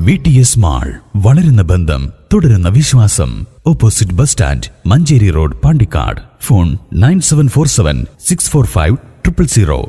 VTS mall, വളരുന്ന ബന്ധം, തുടരുന്ന വിശ്വാസം. Opposite bus stand, Manjeri road, Pandikkad. Phone 9747 645 000.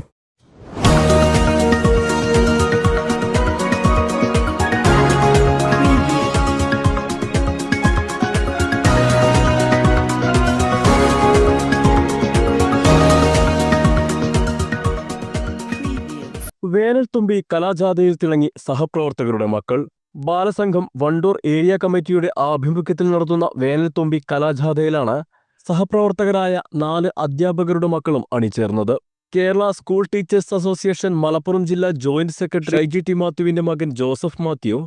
വേനൽത്തുമ്പി കലാജാഥയിൽ തിളങ്ങി സഹപ്രവർത്തകരുടെ മക്കൾ. ബാലസംഘം വണ്ടൂർ ഏരിയ കമ്മിറ്റിയുടെ ആഭിമുഖ്യത്തിൽ നടത്തുന്ന വേനൽത്തുമ്പി കലാജാഥയിലാണ് സഹപ്രവർത്തകരായ 4 അധ്യാപകരുടെ മക്കളും അണിചേർന്നത്. Kerala school teachers association Malappuram ജില്ലാ ജോയിന്റ് സെക്രട്ടറി ടി മാത്യുവിന്റെ മകൻ ജോസഫ് മാത്യു,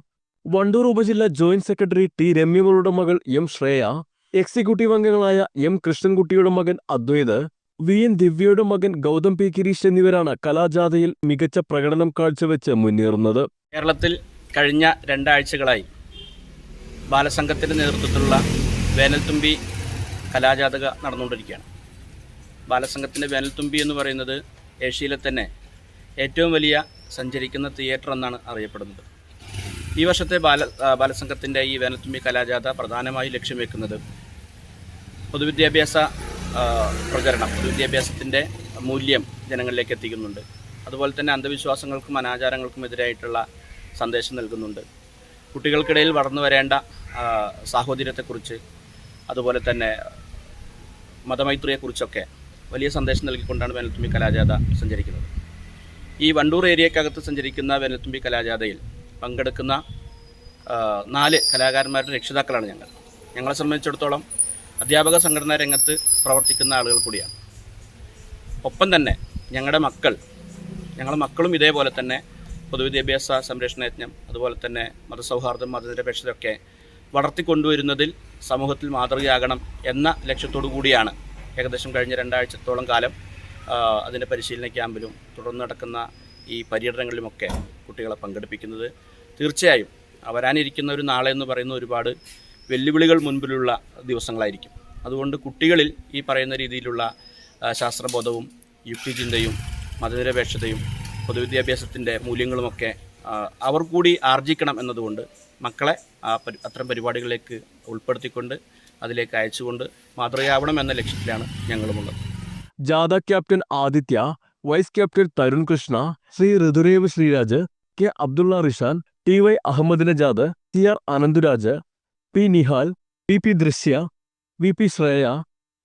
വണ്ടൂർ ഉപജില്ലാ ജോയിന്റ് സെക്രട്ടറി ടി രമ്യമകളുടെ മകൾ എം ശ്രേയ, എക്സിക്യൂട്ടീവ് അംഗങ്ങളായ എം കൃഷ്ണൻകുട്ടിയുടെ മകൻ അദ്വൈത്, വി എൻ ദിവ്യയുടെ മകൻ ഗൗതം പി ഗിരീഷ് എന്നിവരാണ് കലാജാഥയിൽ മികച്ച പ്രകടനം കാഴ്ചവെച്ച് മുന്നേറുന്നത്. കേരളത്തിൽ കഴിഞ്ഞ 2 ആഴ്ചകളായി ബാലസംഘത്തിൻ്റെ നേതൃത്വത്തിലുള്ള വേനൽത്തുമ്പി കലാജാഥ നടന്നുകൊണ്ടിരിക്കുകയാണ്. ബാലസംഘത്തിൻ്റെ വേനൽത്തുമ്പി എന്ന് പറയുന്നത് ഏഷ്യയിലെ തന്നെ ഏറ്റവും വലിയ സഞ്ചരിക്കുന്ന തിയേറ്റർ എന്നാണ് അറിയപ്പെടുന്നത്. ഈ വർഷത്തെ ബാലസംഘത്തിൻ്റെ ഈ വേനൽത്തുമ്പി കലാജാഥ പ്രധാനമായി ലക്ഷ്യം വെക്കുന്നത് പൊതുവിദ്യാഭ്യാസ പ്രചരണം, പൊതുവിദ്യാഭ്യാസത്തിൻ്റെ മൂല്യം ജനങ്ങളിലേക്ക് എത്തിക്കുന്നുണ്ട്. അതുപോലെ തന്നെ അന്ധവിശ്വാസങ്ങൾക്കും അനാചാരങ്ങൾക്കും എതിരായിട്ടുള്ള സന്ദേശം നൽകുന്നുണ്ട്. കുട്ടികൾക്കിടയിൽ വളർന്നു വരേണ്ട സാഹോദര്യത്തെക്കുറിച്ച്, അതുപോലെ തന്നെ മതമൈത്രിയെക്കുറിച്ചൊക്കെ വലിയ സന്ദേശം നൽകിക്കൊണ്ടാണ് വേനൽത്തുമ്പി കലാജാഥ സഞ്ചരിക്കുന്നത്. ഈ വണ്ടൂർ ഏരിയക്കകത്ത് സഞ്ചരിക്കുന്ന വേനൽത്തുമ്പി കലാജാഥയിൽ പങ്കെടുക്കുന്ന 4 കലാകാരന്മാരുടെ രക്ഷിതാക്കളാണ് ഞങ്ങളെ സംബന്ധിച്ചിടത്തോളം അധ്യാപക സംഘടനാ രംഗത്ത് പ്രവർത്തിക്കുന്ന ആളുകൾ കൂടിയാണ്. ഒപ്പം തന്നെ ഞങ്ങളുടെ മക്കളും ഇതേപോലെ തന്നെ പൊതുവിദ്യാഭ്യാസ സംരക്ഷണ യജ്ഞം, അതുപോലെ തന്നെ മതസൗഹാർദ്ദം, മതനിരപേക്ഷതയൊക്കെ വളർത്തിക്കൊണ്ടുവരുന്നതിൽ സമൂഹത്തിൽ മാതൃകയാകണം എന്ന ലക്ഷ്യത്തോടു കൂടിയാണ് ഏകദേശം കഴിഞ്ഞ 2 ആഴ്ചത്തോളം കാലം അതിൻ്റെ പരിശീലന ക്യാമ്പിലും തുടർന്ന് നടക്കുന്ന ഈ പര്യടനങ്ങളിലുമൊക്കെ കുട്ടികളെ പങ്കെടുപ്പിക്കുന്നത്. തീർച്ചയായും വരാനിരിക്കുന്ന ഒരു നാളെ എന്ന് പറയുന്ന ഒരുപാട് വെല്ലുവിളികൾ മുൻപിലുള്ള ദിവസങ്ങളായിരിക്കും. അതുകൊണ്ട് കുട്ടികളിൽ ഈ പറയുന്ന രീതിയിലുള്ള ശാസ്ത്രബോധവും യുക്തിചിന്തയും മതനിരപേക്ഷതയും പൊതുവിദ്യാഭ്യാസത്തിൻ്റെ മൂല്യങ്ങളുമൊക്കെ അവർ കൂടി ആർജിക്കണം എന്നതുകൊണ്ട് മക്കളെ അത്തരം പരിപാടികളിലേക്ക് ഉൾപ്പെടുത്തിക്കൊണ്ട് അതിലേക്ക് അയച്ചുകൊണ്ട് മാതൃകയാവണം എന്ന ലക്ഷ്യത്തിലാണ് ഞങ്ങളുമുള്ളത്. ജാഥ captain Adithya, vice captain Tharun Krishna, Sree Rithurev Sreeraj, K Abdulla Rishan, T Y Ahammed Najad, T R Ananthuraj, P Nihal, P Drishya, V P Shreya,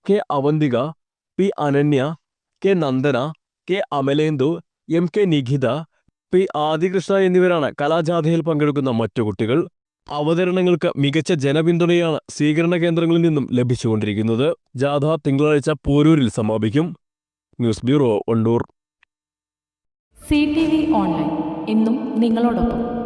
K Avanthika, P Ananya, K Nandana, K Amalendu, M K Nikhitha, P Adikrishna എന്നിവരാണ് കലാജാഥയിൽ പങ്കെടുക്കുന്ന മറ്റു കുട്ടികൾ. അവതരണങ്ങൾക്ക് മികച്ച ജനപിന്തുണയാണ് സ്വീകരണ കേന്ദ്രങ്ങളിൽ നിന്നും ലഭിച്ചുകൊണ്ടിരിക്കുന്നത്. ജാഥ തിങ്കളാഴ്ച പോരൂരിൽ സമാപിക്കും. News bureau, Wandoor. CTV online, എന്നും നിങ്ങളോടൊപ്പം.